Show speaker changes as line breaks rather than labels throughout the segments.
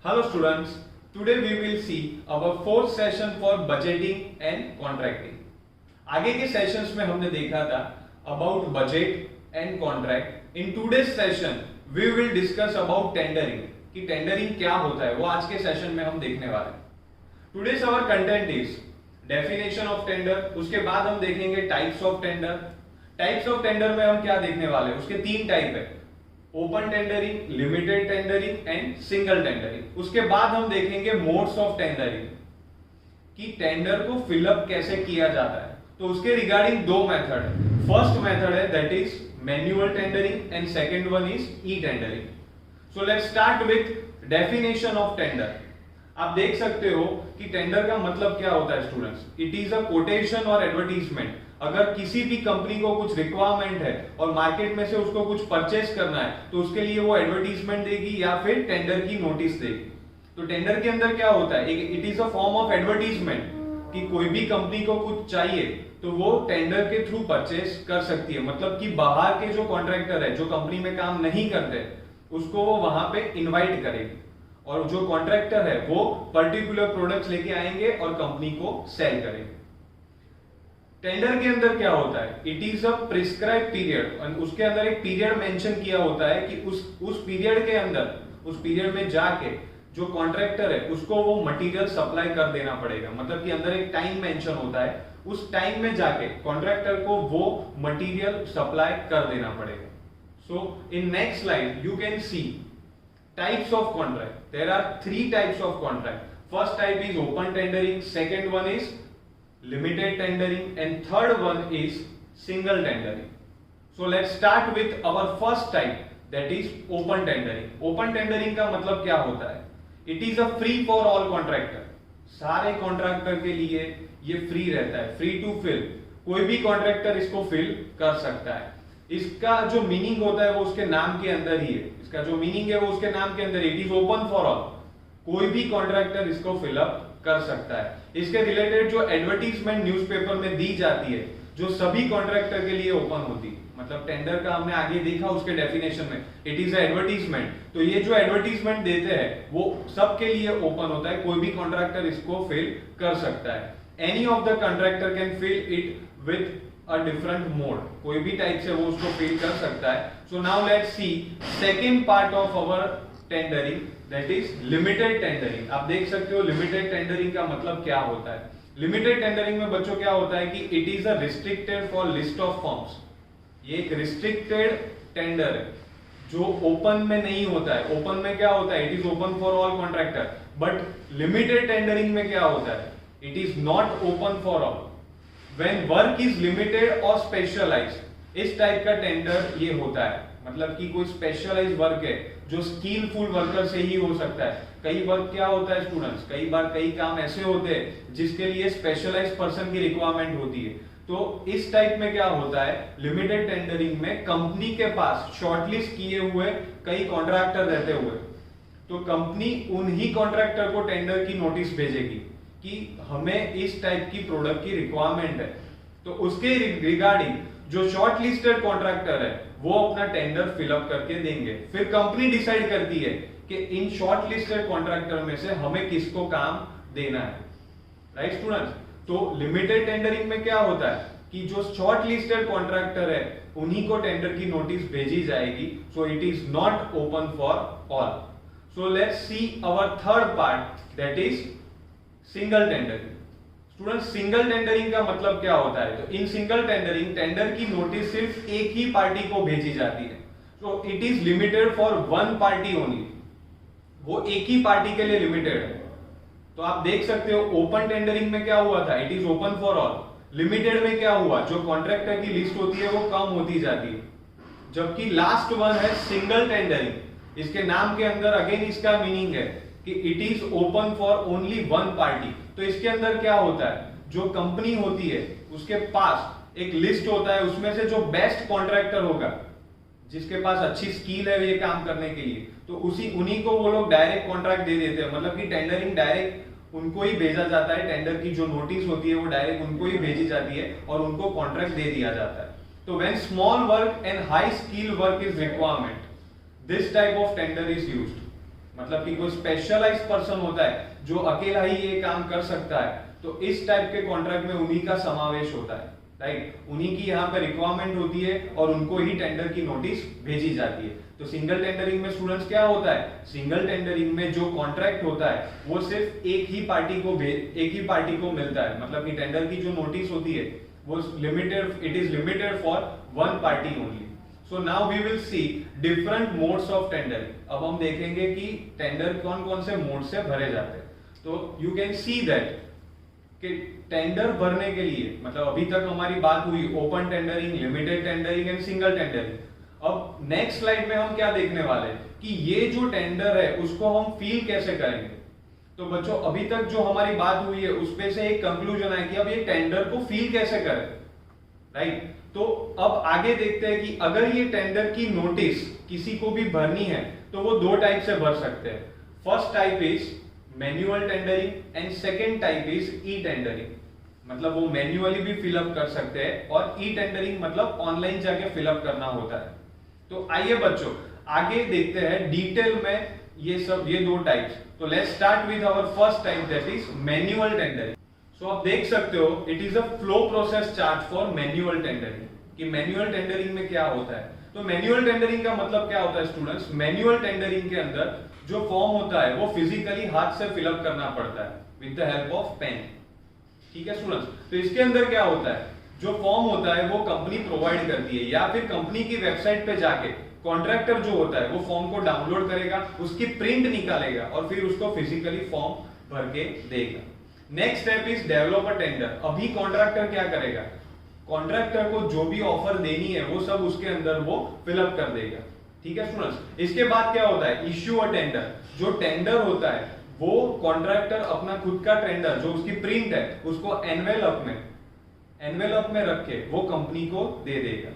Hello students, today we will see our fourth session for budgeting and contracting. आगे के sessions में हमने देखा था about budget and contract. In today's session we will discuss about tendering कि tendering क्या होता है वो आज के सेशन में हम देखने वाले हैं. Today's our content is definition of tender. उसके बाद हम देखेंगे types of tender. Types of tender में हम क्या देखने वाले हैं? उसके तीन टाइप है, open tendering, limited tendering and single tendering. उसके बाद हम देखेंगे मोड्स ऑफ टेंडरिंग कि टेंडर को फिलअप कैसे किया जाता है. तो उसके रिगार्डिंग दो मेथड है. फर्स्ट मेथड है that is manual tendering and second one is e tendering. So let's start with definition of tender. आप देख सकते हो कि टेंडर का मतलब क्या होता है students. It is a quotation और एडवर्टीजमेंट. अगर किसी भी कंपनी को कुछ रिक्वायरमेंट है और मार्केट में से उसको कुछ परचेस करना है तो उसके लिए वो एडवर्टीजमेंट देगी या फिर टेंडर की नोटिस देगी. तो टेंडर के अंदर क्या होता है, it is a form of advertisement कि कोई भी कंपनी को कुछ चाहिए तो वो टेंडर के थ्रू परचेस कर सकती है. मतलब कि बाहर के जो कॉन्ट्रैक्टर है जो कंपनी में काम नहीं करते उसको वो वहां पे इनवाइट करेगी और जो कॉन्ट्रैक्टर है वो पर्टिकुलर प्रोडक्ट्स लेके आएंगे और कंपनी को सेल करेंगे. टेंडर के अंदर क्या होता है, it is a prescribe period और उसके अंदर एक पीरियड मेंशन किया होता है कि उस पीरियड के अंदर उस पीरियड में जाके जो कॉन्ट्रैक्टर है उसको वो मटेरियल सप्लाई कर देना पड़ेगा. मतलब कि अंदर एक टाइम मेंशन होता है, उस टाइम में जाके कॉन्ट्रैक्टर को वो मटेरियल सप्लाई कर देना पड़ेगा. So in next slide you can see types of contract. There are three types of contract. First type is open tendering, second one is limited tendering and third one is single tendering. So let's start with our first type, that is open tendering. Open tendering का मतलब क्या होता है, it is a free for all contractor. सारे contractor के लिए ये free रहता है, फ्री टू फिल. कोई भी कॉन्ट्रैक्टर इसको फिल कर सकता है. इसका जो मीनिंग होता है वो उसके नाम के अंदर ही है. इसका जो मीनिंग है वो उसके नाम के अंदर, it is open for all. कोई भी कॉन्ट्रैक्टर इसको फिलअप कर सकता है. इसके रिलेटेड जो एडवर्टीजमेंट न्यूज़पेपर में दी जाती है जो सभी कॉन्ट्रैक्टर के लिए ओपन होती है. मतलब टेंडर का हमने आगे देखा उसके डेफिनेशन में, इट इज एडवर्टीजमेंट. तो ये जो एडवर्टीजमेंट देते हैं वो सबके लिए ओपन होता है. कोई भी कॉन्ट्रैक्टर इसको फिल कर सकता है. Any of the contractor can fill it with a different mode. कोई भी टाइप से वो उसको फिल कर सकता है. So now let's see second part of our tendering, that is limited tendering. आप देख सकते हो लिमिटेड टेंडरिंग का मतलब क्या होता है. लिमिटेड टेंडरिंग में बच्चों क्या होता है कि it is a restricted for list of forms. ये एक रिस्ट्रिक्टेड टेंडर है जो ओपन में नहीं होता है. ओपन में क्या होता है, it is open for all contractor. But limited tendering में क्या होता है, it is not open for all. When work is limited और स्पेशलाइज्ड, इस टाइप का टेंडर ये होता है. मतलब कि कोई स्पेशलाइज्ड वर्क है जो स्किलफुल वर्कर से ही हो सकता है. कई वर्क क्या होता है स्टूडेंट्स, कई बार कई काम ऐसे होते हैं जिसके लिए स्पेशलाइज्ड पर्सन की रिक्वायरमेंट होती है. तो इस टाइप में क्या होता है, लिमिटेड टेंडरिंग में कंपनी के पास शॉर्टलिस्ट किए हुए कई कॉन्ट्रैक्टर रहते हुए तो कंपनी उन्हीं कॉन्ट्रैक्टर को टेंडर की नोटिस भेजेगी कि हमें इस टाइप की प्रोडक्ट की रिक्वायरमेंट है. तो उसके रिगार्डिंग जो शॉर्ट लिस्टेड कॉन्ट्रैक्टर है वो अपना टेंडर फिलअप करके देंगे. फिर कंपनी डिसाइड करती है कि इन शॉर्ट लिस्टेड कॉन्ट्रैक्टर में से हमें किसको काम देना है. Right students. तो लिमिटेड टेंडरिंग में क्या होता है कि जो शॉर्ट लिस्टेड कॉन्ट्रैक्टर है उन्हीं को टेंडर की नोटिस भेजी जाएगी. So it is not open for all. So let's see our third part, that is single tendering. Student single tendering का मतलब क्या होता है, तो इन सिंगल टेंडरिंग टेंडर की नोटिस सिर्फ एक ही पार्टी को भेजी जाती है. तो it is limited for one party only. वो एक ही पार्टी के लिए लिमिटेड है. तो आप देख सकते हो ओपन टेंडरिंग में क्या हुआ था, it is open for all. Limited में क्या हुआ, जो कॉन्ट्रैक्टर की लिस्ट होती है वो कम होती जाती है. जबकि लास्ट वन है सिंगल टेंडरिंग. इसके नाम के अंदर अगेन इसका मीनिंग है कि it is open for only one party. तो इसके अंदर क्या होता है, जो कंपनी होती है उसके पास एक लिस्ट होता है, उसमें से जो बेस्ट कॉन्ट्रैक्टर होगा जिसके पास अच्छी स्किल है ये काम करने के लिए, तो उन्हीं को वो लोग डायरेक्ट कॉन्ट्रैक्ट दे देते हैं. मतलब कि टेंडरिंग डायरेक्ट उनको ही भेजा जाता है. टेंडर की जो नोटिस होती है वो डायरेक्ट उनको ही भेजी जाती है और उनको कॉन्ट्रैक्ट दे दिया जाता है. तो when small work and high skill work is requirement, this type of tender is used. मतलब कि कोई स्पेशलाइज्ड पर्सन होता है जो अकेला ही ये काम कर सकता है, तो इस टाइप के कॉन्ट्रैक्ट में उन्हीं का समावेश होता है, राइट। उन्हीं की यहाँ पे रिक्वायरमेंट होती है और उनको ही टेंडर की नोटिस भेजी जाती है। तो सिंगल टेंडरिंग में स्टूडेंट्स क्या होता है, सिंगल टेंडरिंग में जो कॉन्ट्रैक्ट होता है वो सिर्फ एक ही पार्टी को मिलता है, मतलब कि टेंडर की जो नोटिस होती है वो it is limited for one party only. So now we will see different modes of tendering. अब हम देखेंगे कि टेंडर कौन कौन से मोड से भरे जाते हैं। तो यू कैन सी दैट कि टेंडर भरने के लिए, मतलब अभी तक हमारी बात हुई open tendering, limited tendering and single tendering. अब नेक्स्ट स्लाइड में हम क्या देखने वाले हैं कि ये जो टेंडर है उसको हम फील कैसे करेंगे। तो बच्चों अभी तक जो हमारी बात हुई है उसपे से एक कंक्लूजन है कि अब ये टेंडर को फील कैसे करें, राइट। तो अब आगे देखते हैं कि अगर ये टेंडर की नोटिस किसी को भी भरनी है तो वो दो टाइप से भर सकते हैं। First type is manual tendering and second type is e tendering. मतलब वो मैन्युअली भी फिलअप कर सकते हैं और ई टेंडरिंग मतलब ऑनलाइन जाके फिलअप करना होता है। तो आइए बच्चों आगे देखते हैं डिटेल में ये दो टाइप्स। तो let's start with our first type that is manual tendering. So आप देख सकते हो it is a flow process chart for manual tendering कि मैन्युअल टेंडरिंग में क्या होता है। तो मैन्युअल टेंडरिंग का मतलब क्या होता है स्टूडेंट्स, मैन्युअल टेंडरिंग के अंदर जो फॉर्म होता है वो फिजिकली हाथ से फिलअप करना पड़ता है with the help of pen, ठीक है स्टूडेंट्स। तो इसके अंदर क्या होता है, जो फॉर्म होता है वो कंपनी प्रोवाइड करती है या फिर कंपनी की वेबसाइट पे जाके कॉन्ट्रैक्टर जो होता है वो फॉर्म को डाउनलोड करेगा, उसकी प्रिंट निकालेगा और फिर उसको फिजिकली फॉर्म भर के देगा। Next step is developer tender. अभी कॉन्ट्रैक्टर क्या करेगा, कॉन्ट्रैक्टर को जो भी ऑफर देनी है वो सब उसके अंदर वो फिलअप कर देगा, ठीक है स्टूडेंट्स। इसके बाद क्या होता है, इश्यू अ टेंडर। जो टेंडर होता है वो कॉन्ट्रैक्टर अपना खुद का टेंडर जो उसकी प्रिंट है उसको एनवेलप में रख के वो कंपनी को दे देगा।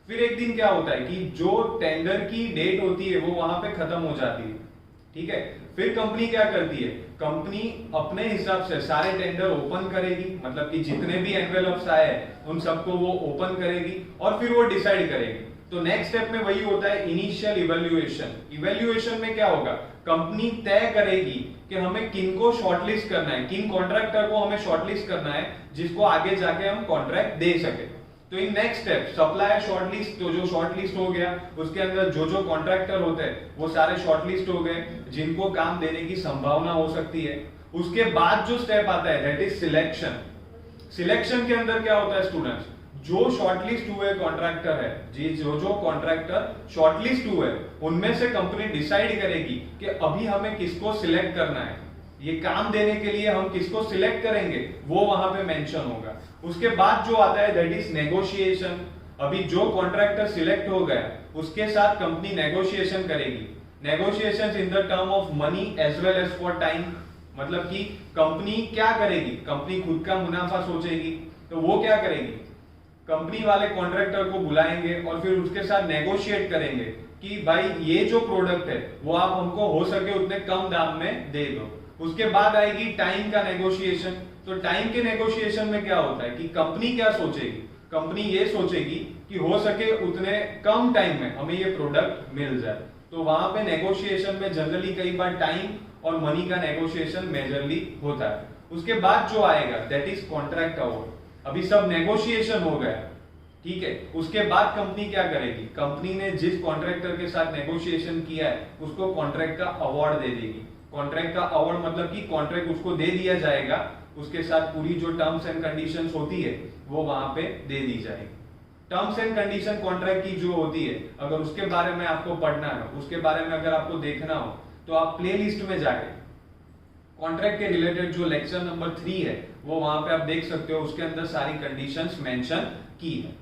फिर एक दिन क्या होता है कि जो टेंडर की डेट होती है वो वहां पे खत्म हो जाती है, ठीक है। फिर कंपनी क्या करती है, कंपनी अपने हिसाब से सारे टेंडर ओपन करेगी, मतलब कि जितने भी एनवेलप्स आए उन सबको वो ओपन करेगी और फिर वो डिसाइड करेगी। तो नेक्स्ट स्टेप में वही होता है इनिशियल इवैल्यूएशन। इवैल्यूएशन में क्या होगा, कंपनी तय करेगी कि हमें किन को शॉर्टलिस्ट करना है, किन कॉन्ट्रैक्टर को हमें शॉर्टलिस्ट करना है जिसको आगे जाके हम कॉन्ट्रैक्ट दे सके। तो in next step supplier shortlist, तो जो शॉर्टलिस्ट हो गया उसके अंदर जो जो कॉन्ट्रैक्टर होते हैं वो सारे शॉर्टलिस्ट हो गए जिनको काम देने की संभावना हो सकती है। उसके बाद जो स्टेप आता है दैट इज सिलेक्शन। सिलेक्शन के अंदर क्या होता है स्टूडेंट्स, जो शॉर्टलिस्ट हुए कॉन्ट्रैक्टर है, जो कॉन्ट्रैक्टर शॉर्टलिस्ट हुए उनमें से कंपनी डिसाइड करेगी कि अभी हमें किसको सिलेक्ट करना है, ये काम देने के लिए हम किसको सिलेक्ट करेंगे वो वहां पे मेंशन होगा। उसके बाद जो आता है दैट इज नेगोशिएशन। अभी जो कॉन्ट्रैक्टर सिलेक्ट हो गया उसके साथ कंपनी नेगोशिएशन करेगी। Negotiations in the term of money as well as for time. मतलब कि कंपनी क्या करेगी, कंपनी खुद का मुनाफा सोचेगी, तो वो क्या करेगी, कंपनी वाले कॉन्ट्रैक्टर को बुलाएंगे और फिर उसके साथ नेगोशिएट करेंगे कि भाई ये जो प्रोडक्ट है वो आप हमको हो सके उतने कम दाम में दे दो। उसके बाद आएगी टाइम का नेगोशिएशन। तो टाइम के नेगोशिएशन में क्या होता है कि कंपनी क्या सोचेगी, कंपनी ये सोचेगी कि हो सके उतने कम टाइम में हमें ये प्रोडक्ट मिल जाए। तो वहां पे नेगोशिएशन में जनरली कई बार टाइम और मनी का नेगोशिएशन मेजरली होता है। उसके बाद जो आएगा दैट इज कॉन्ट्रैक्ट अवार्ड। अभी सब नेगोशिएशन हो गया, ठीक है। उसके बाद कंपनी क्या करेगी, कंपनी ने जिस कॉन्ट्रैक्टर के साथ नेगोशिएशन किया है उसको कॉन्ट्रैक्ट का अवार्ड दे देगी। कॉन्ट्रैक्ट का अवार्ड मतलब कि कॉन्ट्रैक्ट उसको दे दिया जाएगा, उसके साथ पूरी जो टर्म्स एंड कंडीशंस होती है वो वहां पे दे दी जाएगी। टर्म्स एंड कंडीशन कॉन्ट्रैक्ट की जो होती है अगर उसके बारे में आपको पढ़ना है, उसके बारे में अगर आपको देखना हो तो आप प्लेलिस्ट में जाके कॉन्ट्रैक्ट के रिलेटेड जो लेक्चर नंबर 3 है वो वहां पे आप देख सकते हो, उसके अंदर सारी कंडीशंस मेंशन की है।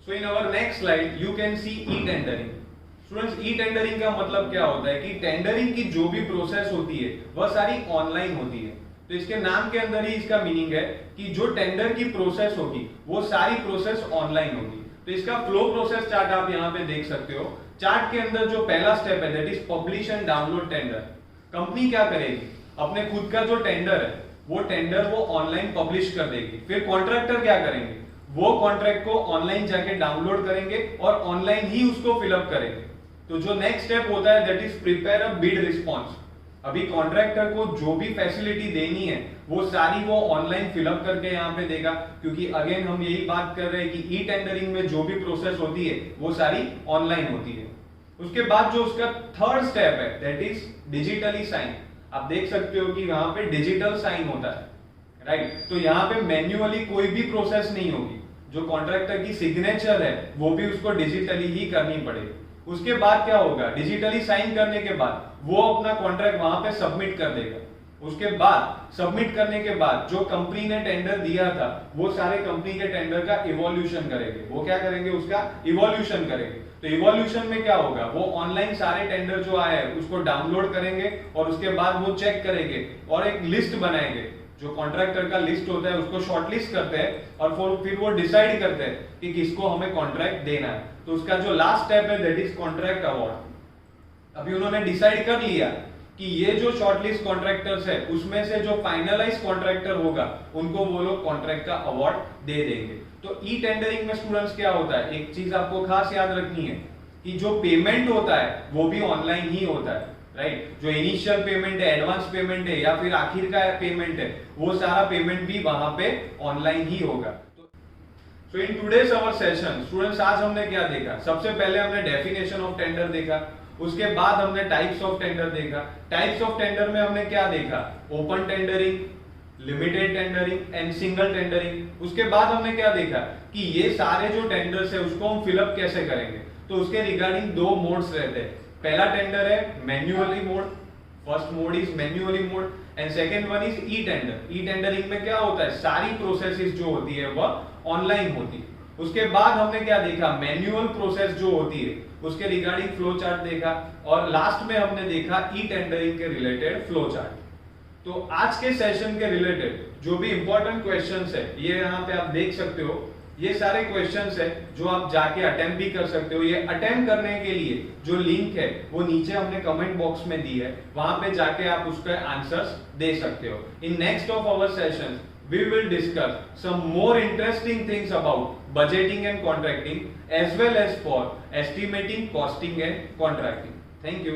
So in our next slide you can see e tendering. Students e tendering का मतलब क्या होता है कि टेंडरिंग की जो भी प्रोसेस होती है वह सारी ऑनलाइन होती है। तो इसके नाम के अंदर ही इसका मीनिंग है कि जो टेंडर की प्रोसेस होगी वो सारी प्रोसेस ऑनलाइन होगी। तो इसका फ्लो प्रोसेस चार्ट आप यहाँ पे देख सकते हो। चार्ट के अंदर जो पहला स्टेप है that is publish and download tender. Company क्या करेगी, अपने खुद का जो टेंडर है वो टेंडर वो ऑनलाइन पब्लिश कर देगी। फिर कॉन्ट्रैक्टर क्या करेंगे, वो कॉन्ट्रैक्ट को ऑनलाइन जाके डाउनलोड करेंगे और ऑनलाइन ही उसको फिलअप करेंगे। तो जो नेक्स्ट स्टेप होता है that is prepare a bid response. अभी कॉन्ट्रैक्टर को जो भी फैसिलिटी देनी है वो सारी वो ऑनलाइन फिलअप करके यहाँ पे देगा, क्योंकि अगेन हम यही बात कर रहे हैं कि ई टेंडरिंग में जो भी प्रोसेस होती है वो सारी ऑनलाइन होती है। उसके बाद जो उसका थर्ड स्टेप है दैट इज डिजिटली साइन। आप देख सकते हो कि वहां पे डिजिटल साइन होता है, राइट। तो यहाँ पे मैन्युअली कोई भी प्रोसेस नहीं होगी, जो कॉन्ट्रैक्टर की सिग्नेचर है वो भी उसको डिजिटली ही करनी पड़ेगी। उसके बाद क्या होगा, डिजिटली साइन करने के बाद वो अपना कॉन्ट्रैक्ट वहां पे सबमिट कर देगा। उसके बाद सबमिट करने के बाद जो कंपनी ने टेंडर दिया था वो सारे कंपनी के टेंडर का इवोल्यूशन करेंगे। वो क्या करेंगे, उसका इवोल्यूशन करेंगे। तो इवोल्यूशन में क्या होगा, वो ऑनलाइन सारे टेंडर जो आए हैं उसको डाउनलोड करेंगे और उसके बाद वो चेक करेंगे और एक लिस्ट बनाएंगे। जो कॉन्ट्रैक्टर का लिस्ट होता है उसको शॉर्टलिस्ट करते हैं और फिर वो डिसाइड करते हैं कि किसको हमें कॉन्ट्रैक्ट देना है। तो उसका जो लास्ट स्टेप है दैट इज कॉन्ट्रैक्ट अवार्ड। अभी उन्होंने डिसाइड कर लिया कि ये जो शॉर्टलिस्ट कॉन्ट्रैक्टर्स है उसमें से जो फाइनलाइज कॉन्ट्रैक्टर होगा उनको वो लोग कॉन्ट्रैक्ट का अवार्ड दे देंगे। तो ई टेंडरिंग में स्टूडेंट्स क्या होता है, एक चीज आपको खास याद रखनी है कि जो पेमेंट होता है वो भी ऑनलाइन ही होता है, राइट। जो इनिशियल पेमेंट है, एडवांस पेमेंट है या फिर आखिर का पेमेंट है, वो सारा पेमेंट भी वहां पे ऑनलाइन ही होगा। So in today's our session students, आज हमने क्या देखा, सबसे पहले हमने डेफिनेशन ऑफ टेंडर देखा, उसके बाद हमने टाइप्स ऑफ टेंडर देखा। टाइप्स ऑफ टेंडर में हमने क्या देखा, open tendering, limited tendering and single tendering. उसके बाद हमने क्या देखा कि ये सारे जो टेंडर्स है उसको हम फिलअप कैसे करेंगे। तो उसके रिगार्डिंग दो मोड्स रहते हैं। पहला टेंडर है manually mode, first mode is manually mode and second one is e tender. E tendering में क्या होता है, सारी प्रोसेसेस जो होती है वह ऑनलाइन होती है। उसके बाद हमने क्या देखा, मैन्युअल प्रोसेस जो होती है उसके रिगार्डिंग फ्लो चार्ट देखा और लास्ट में हमने देखा ई टेंडरिंग के रिलेटेड फ्लो चार्ट। तो आज के सेशन के रिलेटेड जो भी इंपॉर्टेंट क्वेश्चंस है ये यहाँ पे आप देख सकते हो। ये सारे क्वेश्चंस है जो आप जाके अटेम्प्ट भी कर सकते हो। ये अटेम्प्ट करने के लिए जो लिंक है वो नीचे हमने कमेंट बॉक्स में दी है, वहां पे जाके आप उसका आंसर्स दे सकते हो। In next of our sessions we will discuss some more interesting things about budgeting and contracting as well as for estimating, costing and contracting. Thank you.